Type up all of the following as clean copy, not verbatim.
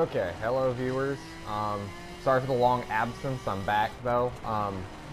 Okay, hello viewers. Sorry for the long absence. I'm back though.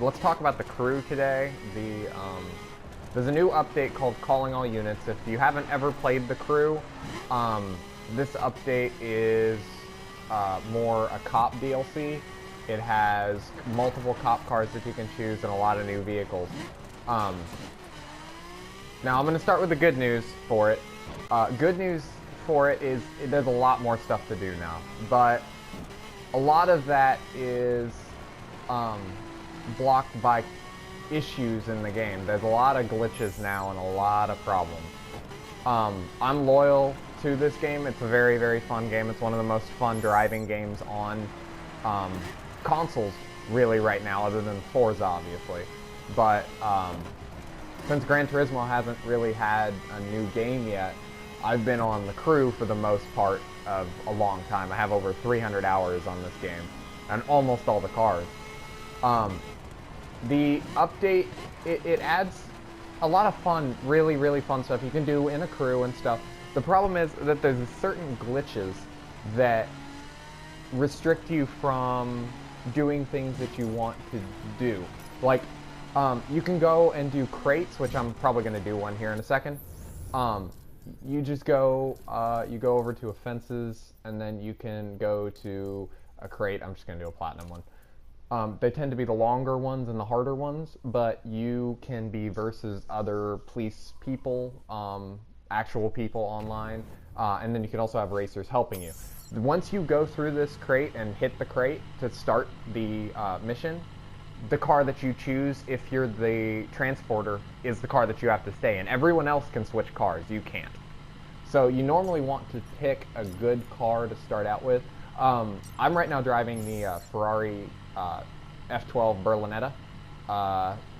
Let's talk about the crew today. There's a new update called Calling All Units. If you haven't ever played the crew, this update is more a cop DLC. It has multiple cop cars that you can choose and a lot of new vehicles. Now I'm going to start with the good news for it. Good news for it is there's a lot more stuff to do now, but a lot of that is blocked by issues in the game. There's a lot of glitches now and a lot of problems. I'm loyal to this game. It's a very, very fun game. It's one of the most fun driving games on consoles really right now, other than Forza obviously. But since Gran Turismo hasn't really had a new game yet, I've been on the crew for the most part of a long time. I have over 300 hours on this game, and almost all the cars. The update, it adds a lot of fun, really, really fun stuff you can do in a crew and stuff. The problem is that there's certain glitches that restrict you from doing things that you want to do. Like, you can go and do crates, which I'm probably going to do one here in a second. You just go, you go over to offenses, and then you can go to a crate. I'm just going to do a platinum one. They tend to be the longer ones and the harder ones, but you can be versus other police people, actual people online, and then you can also have racers helping you. Once you go through this crate and hit the crate to start the mission, the car that you choose, if you're the transporter, is the car that you have to stay in. Everyone else can switch cars, you can't. So you normally want to pick a good car to start out with. I'm right now driving the Ferrari F12 Berlinetta.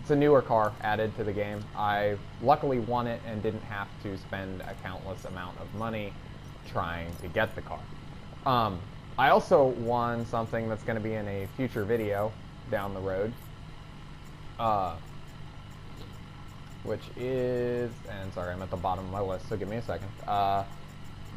It's a newer car added to the game. I luckily won it and didn't have to spend a countless amount of money trying to get the car. I also won something that's going to be in a future video down the road, which is, and sorry, I'm at the bottom of my list, so give me a second.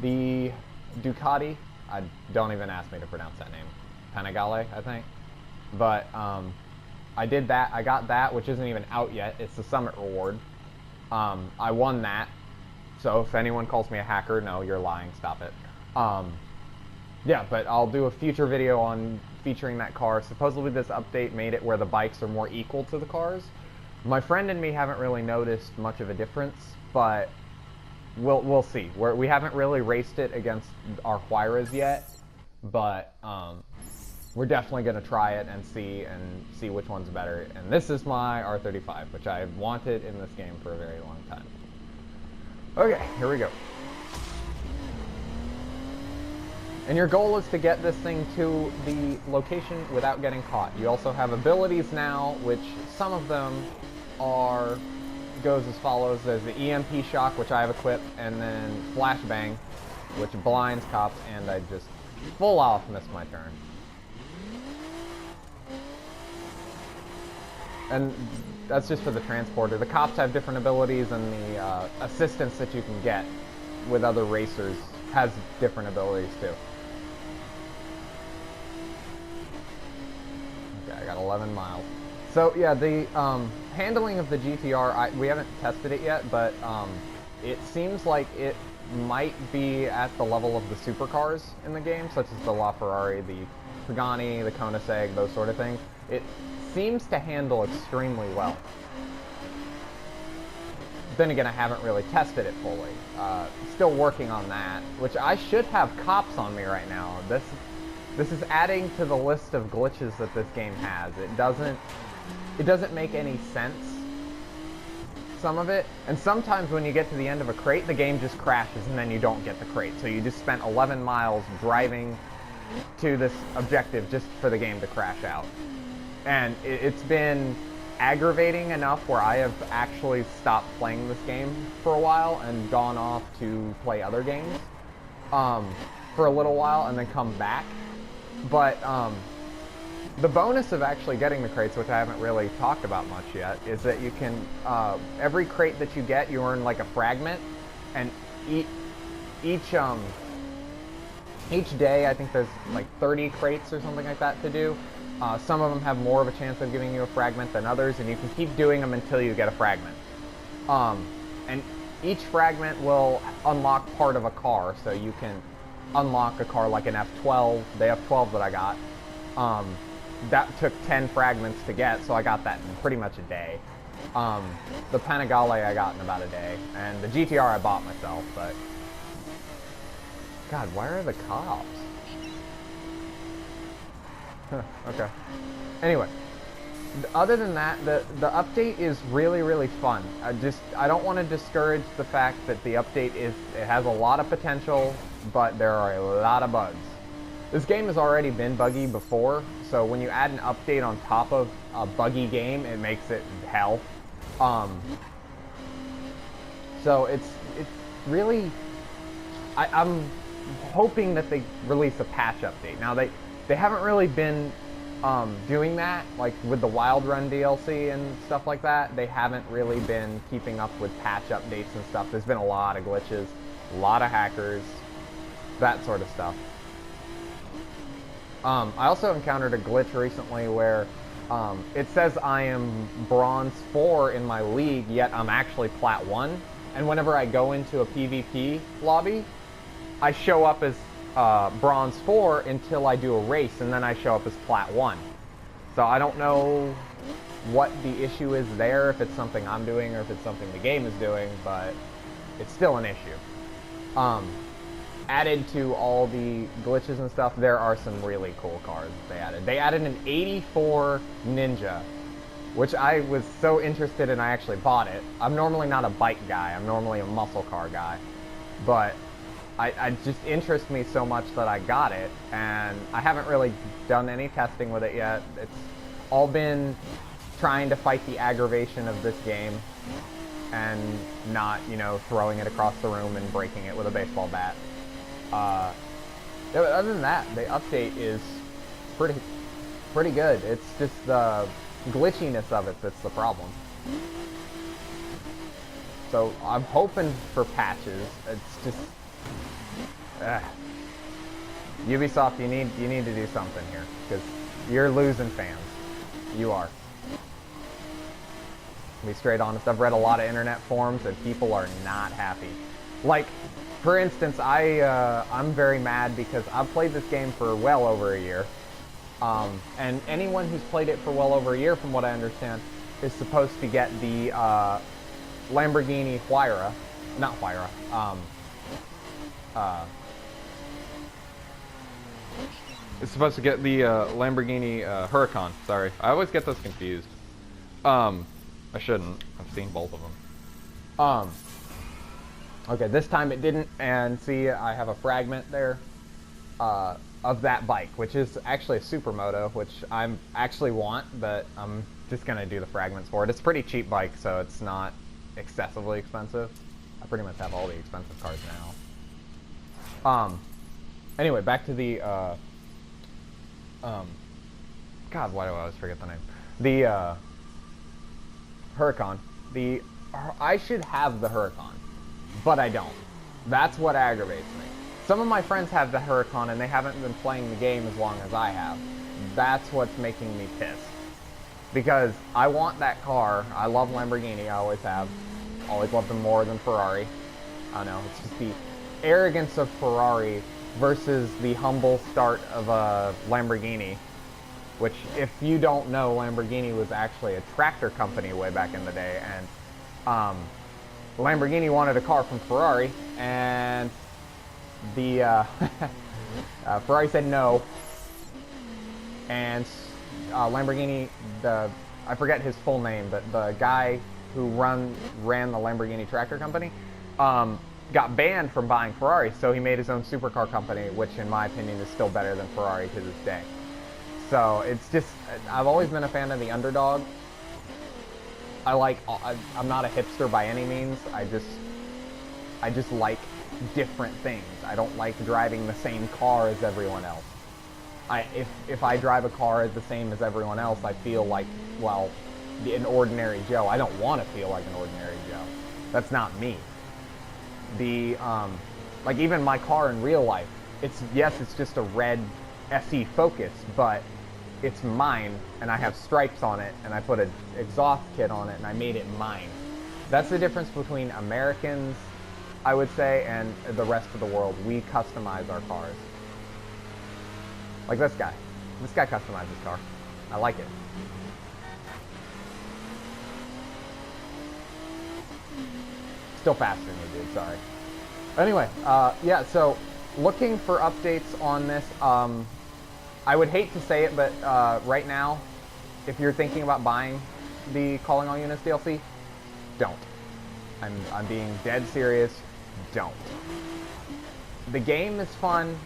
The Ducati, don't even ask me to pronounce that name, Panigale, I think. But I did that, I got that, which isn't even out yet. It's the Summit Reward. I won that, so if anyone calls me a hacker, no, you're lying, stop it. Yeah, but I'll do a future video on featuring that car. Supposedly this update made it where the bikes are more equal to the cars. My friend and me haven't really noticed much of a difference, but we'll see. We haven't really raced it against our Huayras yet, but we're definitely going to try it and see which one's better. And this is my R35, which I've wanted in this game for a very long time. Okay, here we go. And your goal is to get this thing to the location without getting caught. You also have abilities now, which some of them goes as follows. There's the EMP shock, which I have equipped, and then flashbang, which blinds cops, and I just full off missed my turn. And that's just for the transporter. The cops have different abilities, and the assistance that you can get with other racers has different abilities too. Okay, I got 11 miles. So yeah, the handling of the GTR, we haven't tested it yet, but it seems like it might be at the level of the supercars in the game, such as the LaFerrari, the Pagani, the Koenigsegg, those sort of things. It seems to handle extremely well. Then again, I haven't really tested it fully. Still working on that, which I should have cops on me right now. This is adding to the list of glitches that this game has. It doesn't make any sense, some of it. And sometimes when you get to the end of a crate, the game just crashes and then you don't get the crate. So you just spent 11 miles driving to this objective just for the game to crash out. And it's been aggravating enough where I have actually stopped playing this game for a while and gone off to play other games for a little while and then come back. But the bonus of actually getting the crates, which I haven't really talked about much yet, is that you can, every crate that you get, you earn like a fragment, and each Each day, I think there's like 30 crates or something like that to do. Some of them have more of a chance of giving you a fragment than others, and you can keep doing them until you get a fragment. And each fragment will unlock part of a car, so you can unlock a car like an F12, the F12 that I got. That took 10 fragments to get, so I got that in pretty much a day. The Panigale I got in about a day, and the GTR I bought myself, but... God, why are the cops? Okay. Anyway, other than that, the update is really, really fun. I don't want to discourage the fact that the update it has a lot of potential, but there are a lot of bugs. This game has already been buggy before, so when you add an update on top of a buggy game, it makes it hell. So it's really, I'm hoping that they release a patch update. Now they haven't really been doing that, like with the Wild Run DLC and stuff like that. They haven't really been keeping up with patch updates and stuff. There's been a lot of glitches, a lot of hackers, that sort of stuff. I also encountered a glitch recently where it says I am Bronze 4 in my league, yet I'm actually Plat 1. And whenever I go into a PvP lobby, I show up as Bronze 4 until I do a race, and then I show up as Plat 1. So I don't know what the issue is there, if it's something I'm doing or if it's something the game is doing, but it's still an issue. Added to all the glitches and stuff, there are some really cool cars that they added. They added an 84 Ninja, which I was so interested in I actually bought it. I'm normally not a bike guy, I'm normally a muscle car guy, but I just interests me so much that I got it, and I haven't really done any testing with it yet. It's all been trying to fight the aggravation of this game and not, you know, throwing it across the room and breaking it with a baseball bat. Other than that, the update is pretty good. It's just the glitchiness of it that's the problem. So I'm hoping for patches. It's just Ubisoft, you need to do something here, because you're losing fans. You are. To be straight honest, I've read a lot of internet forums and people are not happy. Like, for instance, I'm very mad because I've played this game for well over a year. And anyone who's played it for well over a year, from what I understand, is supposed to get the Lamborghini Huayra. Not Huayra. It's supposed to get the Lamborghini Huracan. Sorry, I always get those confused. I shouldn't. I've seen both of them. Okay, this time it didn't, and see, I have a fragment there of that bike, which is actually a Supermoto, which I actually want, but I'm just gonna do the fragments for it. It's a pretty cheap bike, so it's not excessively expensive. I pretty much have all the expensive cars now. Anyway, back to the God, why do I always forget the name? The Huracan. I should have the Huracan, but I don't. That's what aggravates me. Some of my friends have the Huracan and they haven't been playing the game as long as I have. That's what's making me pissed. Because I want that car. I love Lamborghini, I always have. Always loved them more than Ferrari. I don't know, it's just the arrogance of Ferrari versus the humble start of a Lamborghini. Which, if you don't know, Lamborghini was actually a tractor company way back in the day, and Lamborghini wanted a car from Ferrari, and the Ferrari said no, and Lamborghini, I forget his full name, but the guy who ran the Lamborghini tractor company, got banned from buying Ferrari, so he made his own supercar company, which in my opinion is still better than Ferrari to this day. So it's just, I've always been a fan of the underdog. I'm not a hipster by any means. I just like different things. I don't like driving the same car as everyone else. If I drive a car the same as everyone else, I feel like, well, an ordinary Joe. I don't want to feel like an ordinary Joe. That's not me. Like even my car in real life, yes, it's just a red SE Focus, but it's mine, and I have stripes on it, and I put an exhaust kit on it, and I made it mine. That's the difference between Americans, I would say, and the rest of the world. We customize our cars. Like this guy. This guy customized his car. I like it. Still faster than me, dude, sorry. Anyway, yeah, so looking for updates on this. I would hate to say it, but right now, if you're thinking about buying the Calling All Units DLC, don't. I'm being dead serious. Don't. The game is fun,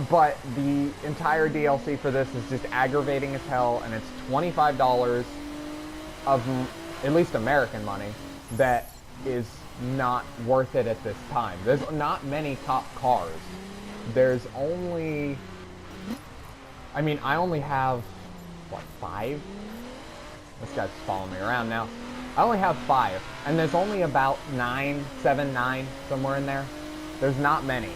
but the entire DLC for this is just aggravating as hell, and it's $25 of at least American money that is not worth it at this time. There's not many top cars. There's only, I mean, I only have, what, 5? This guy's following me around now. I only have 5, and there's only about 7, 9, somewhere in there. There's not many.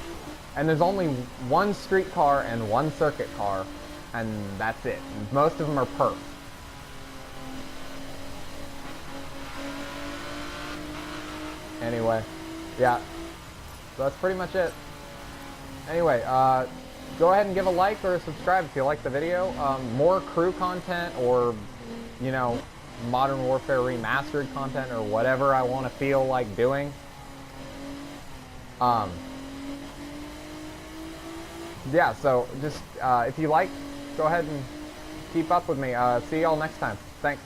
And there's only one street car and one circuit car, and that's it. Most of them are perps. Anyway, yeah, so that's pretty much it. Anyway, go ahead and give a like or a subscribe if you like the video. More crew content, or, you know, Modern Warfare Remastered content, or whatever I want to feel like doing. Yeah, so just, if you like, go ahead and keep up with me. See y'all next time. Thanks.